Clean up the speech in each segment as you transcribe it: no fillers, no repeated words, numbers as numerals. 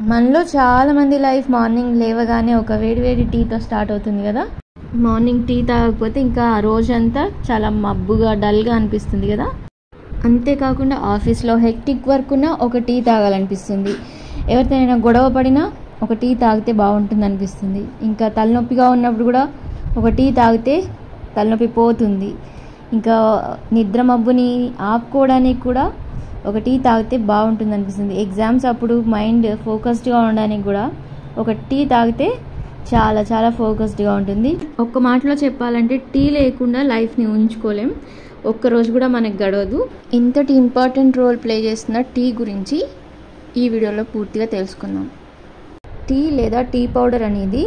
మనలో చాలా మంది లైఫ్ మార్నింగ్ లేవగానే ఒక వేడి టీతో స్టార్ట్ అవుతుంది కదా. మార్నింగ్ టీ తాగకపోతే ఇంకా ఆ రోజంతా చాలా మబ్బుగా డల్గా అనిపిస్తుంది కదా. అంతేకాకుండా ఆఫీస్లో హెక్టిక్ వర్క్ ఉన్నా ఒక టీ తాగాలనిపిస్తుంది. ఎవరితోనైనా గొడవ పడినా ఒక టీ తాగితే బాగుంటుంది అనిపిస్తుంది. ఇంకా తలనొప్పిగా ఉన్నప్పుడు కూడా ఒక టీ తాగితే తలనొప్పి పోతుంది. ఇంకా నిద్ర మబ్బుని ఆపుకోవడానికి కూడా ఒక టీ తాగితే బాగుంటుంది అనిపిస్తుంది. ఎగ్జామ్స్ అప్పుడు మైండ్ ఫోకస్డ్గా ఉండడానికి కూడా ఒక టీ తాగితే చాలా చాలా ఫోకస్డ్గా ఉంటుంది. ఒక్క మాటలో చెప్పాలంటే టీ లేకుండా లైఫ్ని ఉంచుకోలేం. ఒక్కరోజు కూడా మనకు గడవదు. ఇంతటి ఇంపార్టెంట్ రోల్ ప్లే చేస్తున్న టీ గురించి ఈ వీడియోలో పూర్తిగా తెలుసుకుందాం. టీ లేదా టీ పౌడర్ అనేది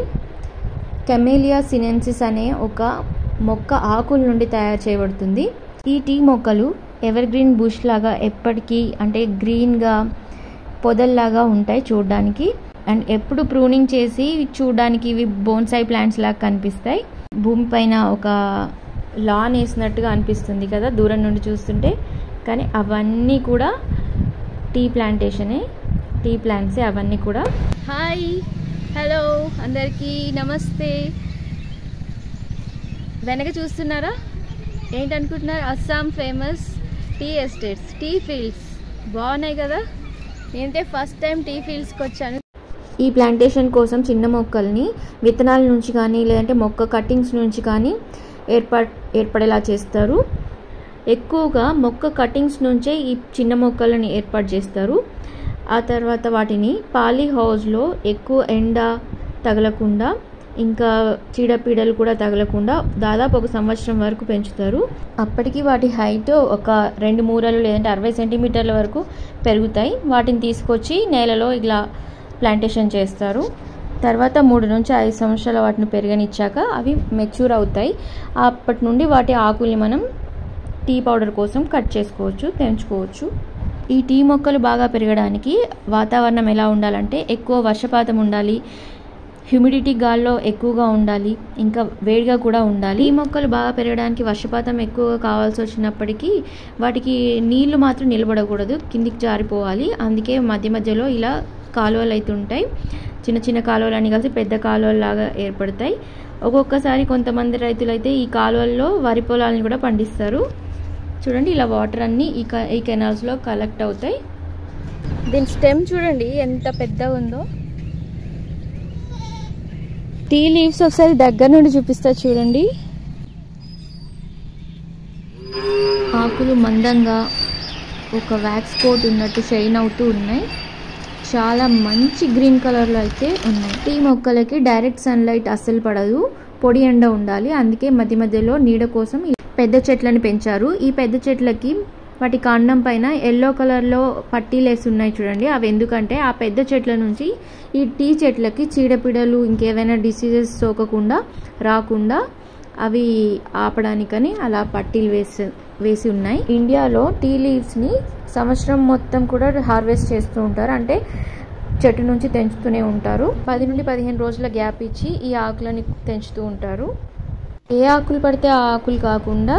కెమేలియా సినెన్సిస్ అనే ఒక మొక్క ఆకుల నుండి తయారు చేయబడుతుంది. ఈ టీ మొక్కలు ఎవర్ గ్రీన్ బుష్ లాగా ఎప్పటికీ అంటే గ్రీన్గా పొదల్లాగా ఉంటాయి చూడడానికి. అండ్ ఎప్పుడు ప్రూనింగ్ చేసి చూడడానికి ఇవి బోన్సాయి ప్లాంట్స్ లాగా కనిపిస్తాయి. భూమిపైన ఒక లాన్ వేసినట్టుగా అనిపిస్తుంది కదా దూరం నుండి చూస్తుంటే, కానీ అవన్నీ కూడా టీ ప్లాంటేషనే, టీ ప్లాంట్సే అవన్నీ కూడా. హాయ్, హలో అందరికీ నమస్తే. వెనక చూస్తున్నారా, ఏంటనుకుంటున్నారు? Assam famous tea estates, tea fields బాగున్నాయి కదా. నేనంటే ఫస్ట్ టైం టీ ఫీల్డ్స్కి వచ్చాను. ఈ ప్లాంటేషన్ కోసం చిన్న మొక్కల్ని విత్తనాల నుంచి కానీ లేదంటే మొక్క కట్టింగ్స్ నుంచి కానీ ఏర్పడేలా చేస్తారు. ఎక్కువగా మొక్క కట్టింగ్స్ నుంచే ఈ చిన్న మొక్కలని ఏర్పాటు చేస్తారు. ఆ తర్వాత వాటిని పాలీ హౌస్లో ఎక్కువ ఎండ తగలకుండా ఇంకా చీడపీడలు కూడా తగలకుండా దాదాపు 1 సంవత్సరం వరకు పెంచుతారు. అప్పటికి వాటి హైట్ ఒక 2 మూరలు లేదంటే 60 సెంటీమీటర్ల వరకు పెరుగుతాయి. వాటిని తీసుకొచ్చి నేలలో ఇలా ప్లాంటేషన్ చేస్తారు. తర్వాత 3 నుంచి 5 సంవత్సరాల వాటిని పెరగనిచ్చాక అవి మెచ్యూర్ అవుతాయి. అప్పటి నుండి వాటి ఆకుల్ని మనం టీ పౌడర్ కోసం కట్ చేసుకోవచ్చు, తెంచుకోవచ్చు. ఈ టీ మొక్కలు బాగా పెరగడానికి వాతావరణం ఎలా ఉండాలంటే ఎక్కువ వర్షపాతం ఉండాలి, హ్యూమిడిటీ గాల్లో ఎక్కువగా ఉండాలి, ఇంకా వేడిగా కూడా ఉండాలి. ఈ మొక్కలు బాగా పెరగడానికి వర్షపాతం ఎక్కువగా కావాల్సి వచ్చినప్పటికీ వాటికి నీళ్లు మాత్రం నిలబడకూడదు, కిందికి జారిపోవాలి. అందుకే మధ్య మధ్యలో ఇలా కాలువలు అయితే ఉంటాయి. చిన్న చిన్న కాలువలన్నీ కలిసి పెద్ద కాలువలాగా ఏర్పడతాయి. ఒక్కొక్కసారి కొంతమంది రైతులు అయితే ఈ కాలువల్లో వరి పొలాలను కూడా పండిస్తారు. చూడండి, ఇలా వాటర్ అన్నీ ఈ కెనాల్స్లో కలెక్ట్ అవుతాయి. దీని స్టెమ్ చూడండి ఎంత పెద్దగా ఉందో. టీ లీవ్స్ ఒకసారి దగ్గర నుండి చూపిస్తా చూడండి. ఆకులు మందంగా ఒక వ్యాక్స్ కోట్ ఉన్నట్టు షైన్ అవుతూ ఉన్నాయి. చాలా మంచి గ్రీన్ కలర్లో అయితే ఉన్నాయి. టీ మొక్కలకి డైరెక్ట్ సన్లైట్ అస్సలు పడదు, పొడి ఎండ ఉండాలి. అందుకే మధ్య మధ్యలో నీడ కోసం పెద్ద చెట్లను పెంచారు. ఈ పెద్ద చెట్లకి వాటి కాండం పైన ఎల్లో కలర్లో పట్టీలు వేసి ఉన్నాయి చూడండి. అవి ఎందుకంటే ఆ పెద్ద చెట్ల నుంచి ఈ టీ చెట్లకి చీడపీడలు ఇంకేమైనా డిసీజెస్ సోకకుండా రాకుండా అవి ఆపడానికని అలా పట్టీలు వేసి ఉన్నాయి. ఇండియాలో టీ లీవ్స్ని సంవత్సరం మొత్తం కూడా హార్వెస్ట్ చేస్తూ ఉంటారు. అంటే చెట్టు నుంచి తెంచుతూనే ఉంటారు. 10 నుండి 15 రోజుల గ్యాప్ ఇచ్చి ఈ ఆకులని తెంచుతూ ఉంటారు. ఏ ఆకులు పడితే ఆ ఆకులు కాకుండా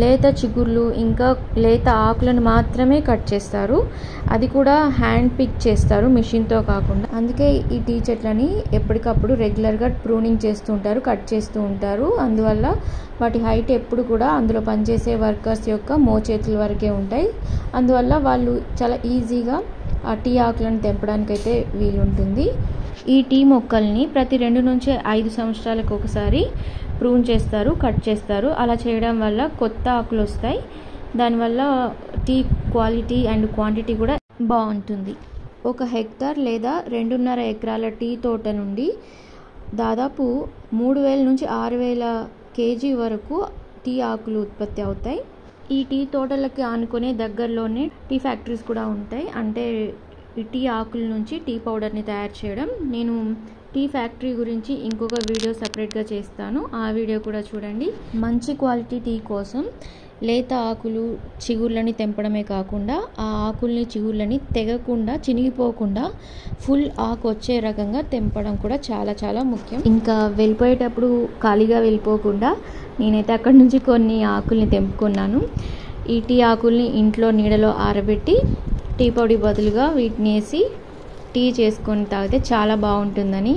లేత చిగుర్లు ఇంకా లేత ఆకులను మాత్రమే కట్ చేస్తారు. అది కూడా హ్యాండ్ పిక్ చేస్తారు, మిషన్తో కాకుండా. అందుకే ఈ టీ చెట్లని ఎప్పటికప్పుడు రెగ్యులర్గా ప్రూనింగ్ చేస్తూ ఉంటారు, కట్ చేస్తూ ఉంటారు. అందువల్ల వాటి హైట్ ఎప్పుడు కూడా అందులో పనిచేసే వర్కర్స్ యొక్క మోచేతుల వరకే ఉంటాయి. అందువల్ల వాళ్ళు చాలా ఈజీగా ఆ టీ ఆకులను తెంపడానికైతే వీలుంటుంది. ఈ టీ మొక్కల్ని ప్రతి 2 నుంచి 5 సంవత్సరాలకు ఒకసారి ప్రూన్ చేస్తారు, కట్ చేస్తారు. అలా చేయడం వల్ల కొత్త ఆకులు వస్తాయి. దానివల్ల టీ క్వాలిటీ అండ్ క్వాంటిటీ కూడా బాగుంటుంది. 1 హెక్టార్ లేదా 2.5 ఎకరాల టీ తోట నుండి దాదాపు 3000 నుంచి 6000 కేజీ వరకు టీ ఆకులు ఉత్పత్తి అవుతాయి. ఈ టీ తోటలకి ఆనుకునే దగ్గరలోనే టీ ఫ్యాక్టరీస్ కూడా ఉంటాయి. అంటే ఈ టీ ఆకుల నుంచి టీ పౌడర్ని తయారు చేయడం. నేను టీ ఫ్యాక్టరీ గురించి ఇంకొక వీడియో సపరేట్గా చేస్తాను, ఆ వీడియో కూడా చూడండి. మంచి క్వాలిటీ టీ కోసం లేత ఆకులు చిగుర్లని తెంపడమే కాకుండా ఆ ఆకుల్ని చిగుర్లని తెగకుండా చినిగిపోకుండా ఫుల్ ఆకు వచ్చే రకంగా తెంపడం కూడా చాలా చాలా ముఖ్యం. ఇంకా వెళ్ళిపోయేటప్పుడు ఖాళీగా వెళ్ళిపోకుండా నేనైతే అక్కడి నుంచి కొన్ని ఆకుల్ని తెంపుకున్నాను. ఈ టీ ఆకుల్ని ఇంట్లో నీడలో ఆరబెట్టి టీ పొడి బదులుగా వీటిని వేసి టీ చేసుకొని తాగితే చాలా బాగుంటుందని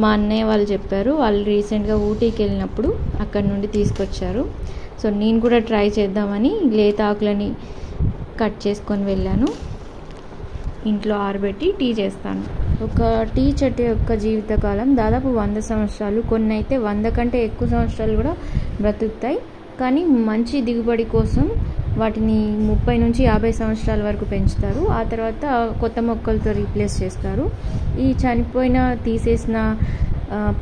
మా అన్నయ్య వాళ్ళు చెప్పారు. వాళ్ళు రీసెంట్గా ఊటీకి వెళ్ళినప్పుడు అక్కడ నుండి తీసుకొచ్చారు. సో నేను కూడా ట్రై చేద్దామని లేత ఆకులని కట్ చేసుకొని వెళ్ళాను. ఇంట్లో ఆరబెట్టి టీ చేస్తాను. ఒక టీ చెట్టు యొక్క జీవితకాలం దాదాపు 100 సంవత్సరాలు, కొన్ని అయితే 100 కంటే ఎక్కువ సంవత్సరాలు కూడా బ్రతుకుతాయి. కానీ మంచి దిగుబడి కోసం వాటిని 30 నుంచి 50 సంవత్సరాల వరకు పెంచుతారు. ఆ తర్వాత కొత్త మొక్కలతో రీప్లేస్ చేస్తారు. ఈ చనిపోయిన తీసేసిన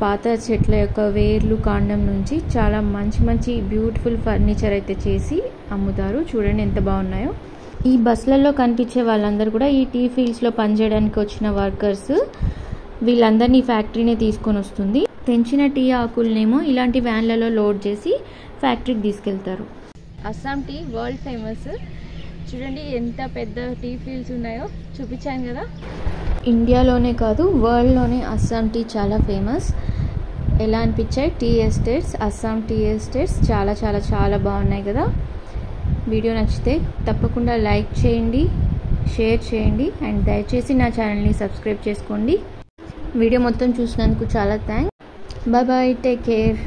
పాత చెట్ల యొక్క వేర్లు, కాండం నుంచి చాలా మంచి మంచి బ్యూటిఫుల్ ఫర్నిచర్ అయితే చేసి అమ్ముతారు. చూడండి ఎంత బాగున్నాయో. ఈ బస్సులలో కనిపించే వాళ్ళందరూ కూడా ఈ టీ ఫీల్డ్స్లో పనిచేయడానికి వచ్చిన వర్కర్స్. వీళ్ళందరినీ ఫ్యాక్టరీనే తీసుకొని వస్తుంది. తెంచిన టీ ఆకులనేమో ఇలాంటి వ్యాన్లలో లోడ్ చేసి ఫ్యాక్టరీకి తీసుకెళ్తారు. Assam tea world famous. చూడండి ఎంత పెద్ద టీ ఫీల్డ్స్ ఉన్నాయో. చూపించాను కదా. ఇండియాలోనే కాదు వరల్డ్లోనే అస్సాం టీ చాలా ఫేమస్. ఎలా అనిపించాయి tea estates? Assam tea estates చాలా చాలా చాలా బాగున్నాయి కదా. వీడియో నచ్చితే తప్పకుండా లైక్ చేయండి, షేర్ చేయండి అండ్ దయచేసి నా ఛానల్ని సబ్స్క్రైబ్ చేసుకోండి. వీడియో మొత్తం చూసినందుకు చాలా thanks. Bye bye, take care.